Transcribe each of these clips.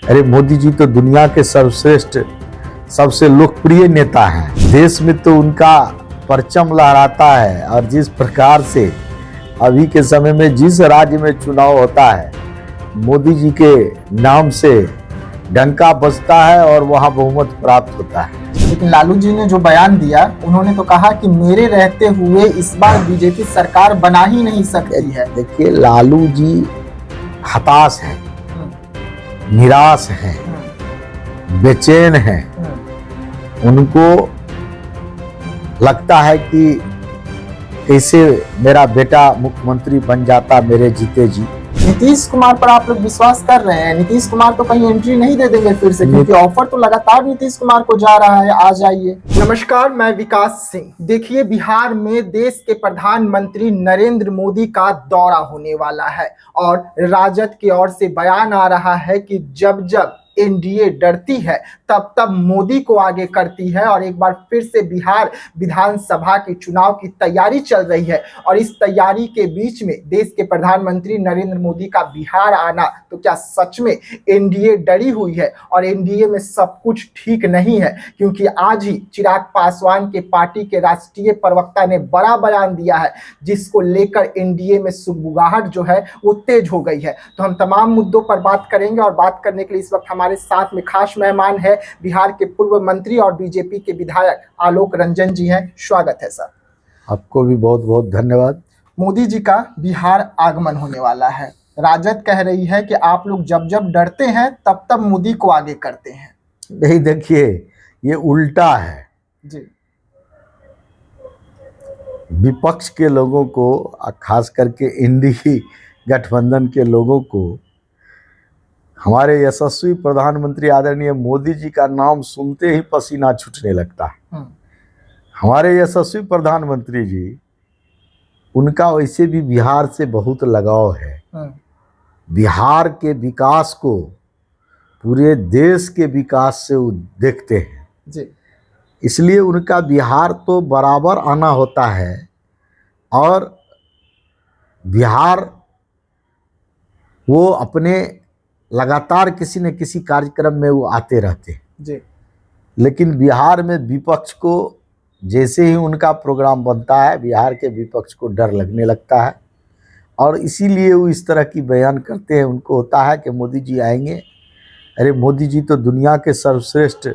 अरे मोदी जी तो दुनिया के सर्वश्रेष्ठ सबसे लोकप्रिय नेता हैं। देश में तो उनका परचम लहराता है और जिस प्रकार से अभी के समय में जिस राज्य में चुनाव होता है मोदी जी के नाम से डंका बजता है और वहां बहुमत प्राप्त होता है। लेकिन लालू जी ने जो बयान दिया, उन्होंने तो कहा कि मेरे रहते हुए इस बार बीजेपी सरकार बना ही नहीं सकती है। देखिए, लालू जी हताश हैं, निराश हैं, बेचैन हैं। उनको लगता है कि कैसे मेरा बेटा मुख्यमंत्री बन जाता मेरे जीते जी। नीतीश कुमार पर आप लोग विश्वास कर रहे हैं? नीतीश कुमार तो कहीं एंट्री नहीं दे देंगे फिर से, क्योंकि ऑफर तो लगातार नीतीश कुमार को जा रहा है, आ जाइए। नमस्कार, मैं विकास सिंह। देखिए, बिहार में देश के प्रधानमंत्री नरेंद्र मोदी का दौरा होने वाला है और राजद की ओर से बयान आ रहा है कि जब जब एनडीए डरती है तब तब मोदी को आगे करती है। और एक बार फिर से बिहार विधानसभा के चुनाव की तैयारी चल रही है और इस तैयारी के बीच में देश के प्रधानमंत्री नरेंद्र मोदी का बिहार आना, तो क्या सच में एनडीए डरी हुई है? और एनडीए में सब कुछ ठीक नहीं है, क्योंकि आज ही चिराग पासवान के पार्टी के राष्ट्रीय प्रवक्ता ने बड़ा बयान दिया है, जिसको लेकर एनडीए में सुगबुगाहट जो है वो तेज हो गई है। तो हम तमाम मुद्दों पर बात करेंगे और बात करने के लिए इस वक्त हमारे साथ में खास मेहमान है बिहार के पूर्व मंत्री और बीजेपी के विधायक आलोक रंजन जी हैं। स्वागत है सर। आपको भी बहुत बहुत धन्यवाद। मोदी जी का बिहार आगमन होने वाला है। राजद कह रही है कि आप लोग जब जब डरते हैं तब तब मोदी को आगे करते हैं। नहीं, देखिए, ये उल्टा है जी। विपक्ष के लोगों को, खास करके इंडी गठबंधन के लोगों को हमारे यशस्वी प्रधानमंत्री आदरणीय मोदी जी का नाम सुनते ही पसीना छूटने लगता है। हमारे यशस्वी प्रधानमंत्री जी, उनका वैसे भी बिहार से बहुत लगाव है। बिहार के विकास को पूरे देश के विकास से वो देखते हैं जी। इसलिए उनका बिहार तो बराबर आना होता है और बिहार वो अपने लगातार किसी न किसी कार्यक्रम में वो आते रहते हैं जी। लेकिन बिहार में विपक्ष को जैसे ही उनका प्रोग्राम बनता है, बिहार के विपक्ष को डर लगने लगता है और इसीलिए वो इस तरह की बयान करते हैं। उनको होता है कि मोदी जी आएंगे। अरे मोदी जी तो दुनिया के सर्वश्रेष्ठ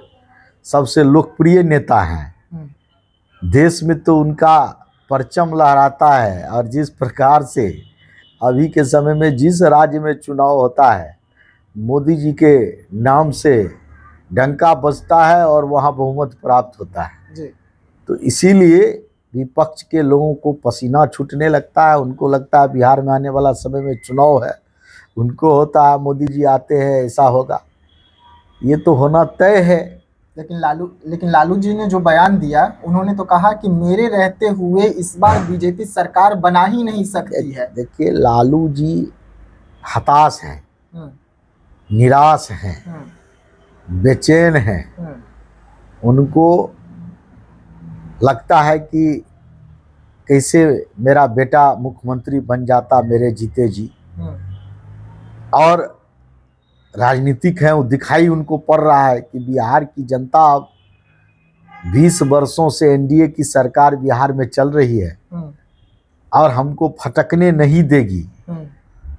सबसे लोकप्रिय नेता हैं। देश में तो उनका परचम लहराता है और जिस प्रकार से अभी के समय में जिस राज्य में चुनाव होता है मोदी जी के नाम से डंका बजता है और वहाँ बहुमत प्राप्त होता है जी। तो इसीलिए विपक्ष के लोगों को पसीना छूटने लगता है। उनको लगता है बिहार में आने वाला समय में चुनाव है, उनको होता है मोदी जी आते हैं ऐसा होगा। ये तो होना तय है। लेकिन लालू जी ने जो बयान दिया, उन्होंने तो कहा कि मेरे रहते हुए इस बार बीजेपी सरकार बना ही नहीं सकती है। देखिए, लालू जी हताश हैं, निराश हैं, बेचैन हैं। उनको लगता है कि कैसे मेरा बेटा मुख्यमंत्री बन जाता मेरे जीते जी। और राजनीतिक हैं, वो दिखाई उनको पड़ रहा है कि बिहार की जनता अब 20 वर्षों से एनडीए की सरकार बिहार में चल रही है और हमको फटकने नहीं देगी।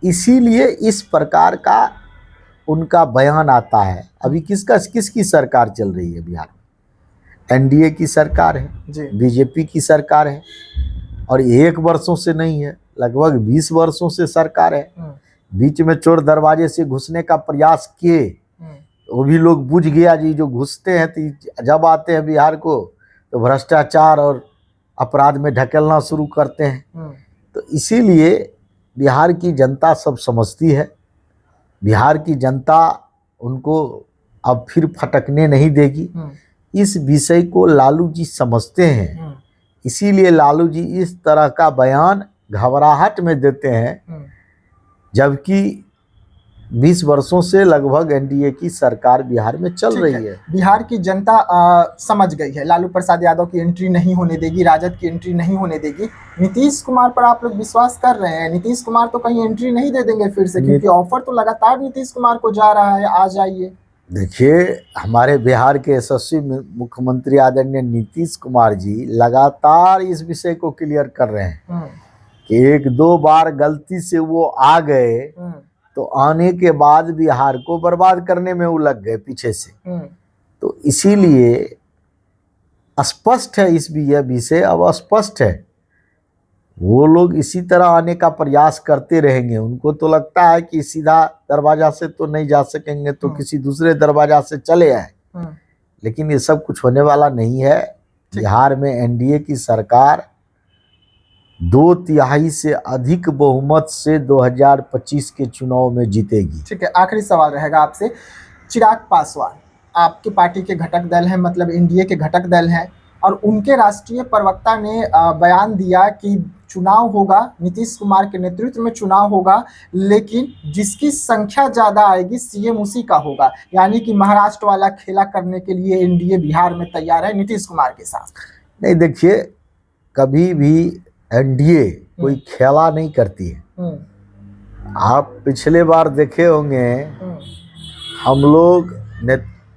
इसीलिए इस प्रकार का उनका बयान आता है। अभी किसकी सरकार चल रही है बिहार में? एनडीए की सरकार है, बीजेपी की सरकार है और 1 वर्षों से नहीं है, लगभग 20 वर्षों से सरकार है। बीच में चोर दरवाजे से घुसने का प्रयास किए, वो भी लोग बुझ गया जी। जो घुसते हैं तो जब आते हैं बिहार को तो भ्रष्टाचार और अपराध में ढकेलना शुरू करते हैं। तो इसीलिए बिहार की जनता सब समझती है। बिहार की जनता उनको अब फिर फटकने नहीं देगी। इस विषय को लालू जी समझते हैं, इसीलिए लालू जी इस तरह का बयान घबराहट में देते हैं। जबकि 20 वर्षों से लगभग एनडीए की सरकार बिहार में चल ठीक रही है। बिहार की जनता समझ गई है, लालू प्रसाद यादव की एंट्री नहीं होने देगी, राजद की एंट्री नहीं होने देगी। नीतीश कुमार पर आप लोग विश्वास कर रहे हैं? नीतीश कुमार तो कहीं एंट्री नहीं दे देंगे फिर से, क्योंकि ऑफर तो लगातार नीतीश कुमार को जा रहा है, आ जाइए। देखिए, हमारे बिहार के यशस्वी मुख्यमंत्री आदरणीय नीतीश कुमार जी लगातार इस विषय को क्लियर कर रहे हैं कि 1-2 बार गलती से वो आ गए तो आने के बाद बिहार को बर्बाद करने में वो लग गए पीछे से। तो इसीलिए स्पष्ट है, इस भी यह विषय अब स्पष्ट है। वो लोग इसी तरह आने का प्रयास करते रहेंगे। उनको तो लगता है कि सीधा दरवाजा से तो नहीं जा सकेंगे, तो किसी दूसरे दरवाजा से चले आए। लेकिन ये सब कुछ होने वाला नहीं है। बिहार में एनडीए की सरकार 2/3 से अधिक बहुमत से 2025 के चुनाव में जीतेगी। ठीक है, आखिरी सवाल रहेगा आपसे। चिराग पासवान आपके पार्टी के घटक दल हैं, मतलब एनडीए के घटक दल हैं, और उनके राष्ट्रीय प्रवक्ता ने बयान दिया कि चुनाव होगा, नीतीश कुमार के नेतृत्व में चुनाव होगा, लेकिन जिसकी संख्या ज़्यादा आएगी सीएम उसी का होगा। यानी कि महाराष्ट्र वाला खेला करने के लिए एनडीए बिहार में तैयार है नीतीश कुमार के साथ। नहीं, देखिए, कभी भी एनडीए कोई खेला नहीं करती है। आप पिछले बार देखे होंगे, हम लोग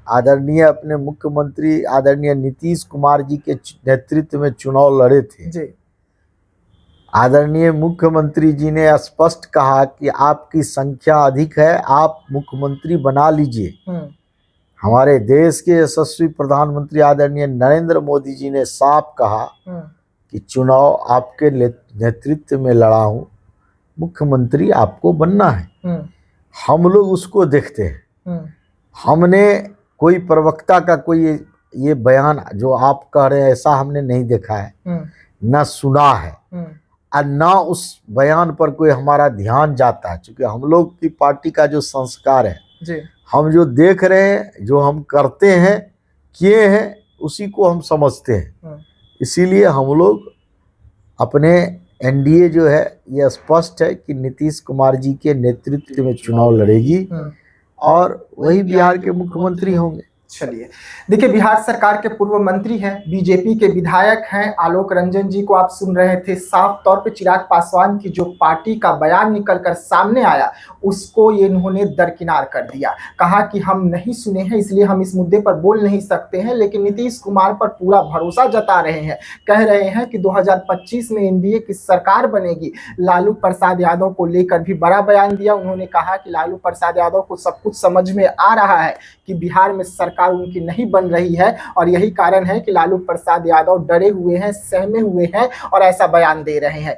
आदरणीय अपने मुख्यमंत्री आदरणीय नीतीश कुमार जी के नेतृत्व में चुनाव लड़े थे जी। आदरणीय मुख्यमंत्री जी ने स्पष्ट कहा कि आपकी संख्या अधिक है, आप मुख्यमंत्री बना लीजिए। हमारे देश के यशस्वी प्रधानमंत्री आदरणीय नरेंद्र मोदी जी ने साफ कहा कि चुनाव आपके नेतृत्व में लड़ा हूं, मुख्यमंत्री आपको बनना है। हम लोग उसको देखते हैं। हमने कोई प्रवक्ता का कोई ये बयान जो आप कह रहे हैं ऐसा हमने नहीं देखा है, न सुना है, और ना उस बयान पर कोई हमारा ध्यान जाता है। क्योंकि हम लोग की पार्टी का जो संस्कार है जी। हम जो देख रहे हैं, जो हम करते हैं, किए हैं, उसी को हम समझते हैं। इसीलिए हम लोग अपने एनडीए जो है ये स्पष्ट है कि नीतीश कुमार जी के नेतृत्व में चुनाव लड़ेगी और वही बिहार के मुख्यमंत्री होंगे। चलिए, देखिए, बिहार सरकार के पूर्व मंत्री हैं, बीजेपी के विधायक हैं आलोक रंजन जी को आप सुन रहे थे। साफ तौर पे चिराग पासवान की जो पार्टी का बयान निकलकर सामने आया उसको ये इन्होंने दरकिनार कर दिया। कहा कि हम नहीं सुने हैं इसलिए हम इस मुद्दे पर बोल नहीं सकते हैं, लेकिन नीतीश कुमार पर पूरा भरोसा जता रहे हैं। कह रहे हैं कि 2025 में एनडीए की सरकार बनेगी। लालू प्रसाद यादव को लेकर भी बड़ा बयान दिया। उन्होंने कहा कि लालू प्रसाद यादव को सब कुछ समझ में आ रहा है कि बिहार में सरकार उनकी नहीं बन रही है, और यही कारण है कि लालू प्रसाद यादव डरे हुए हैं, सहमे हुए हैं और ऐसा बयान दे रहे हैं।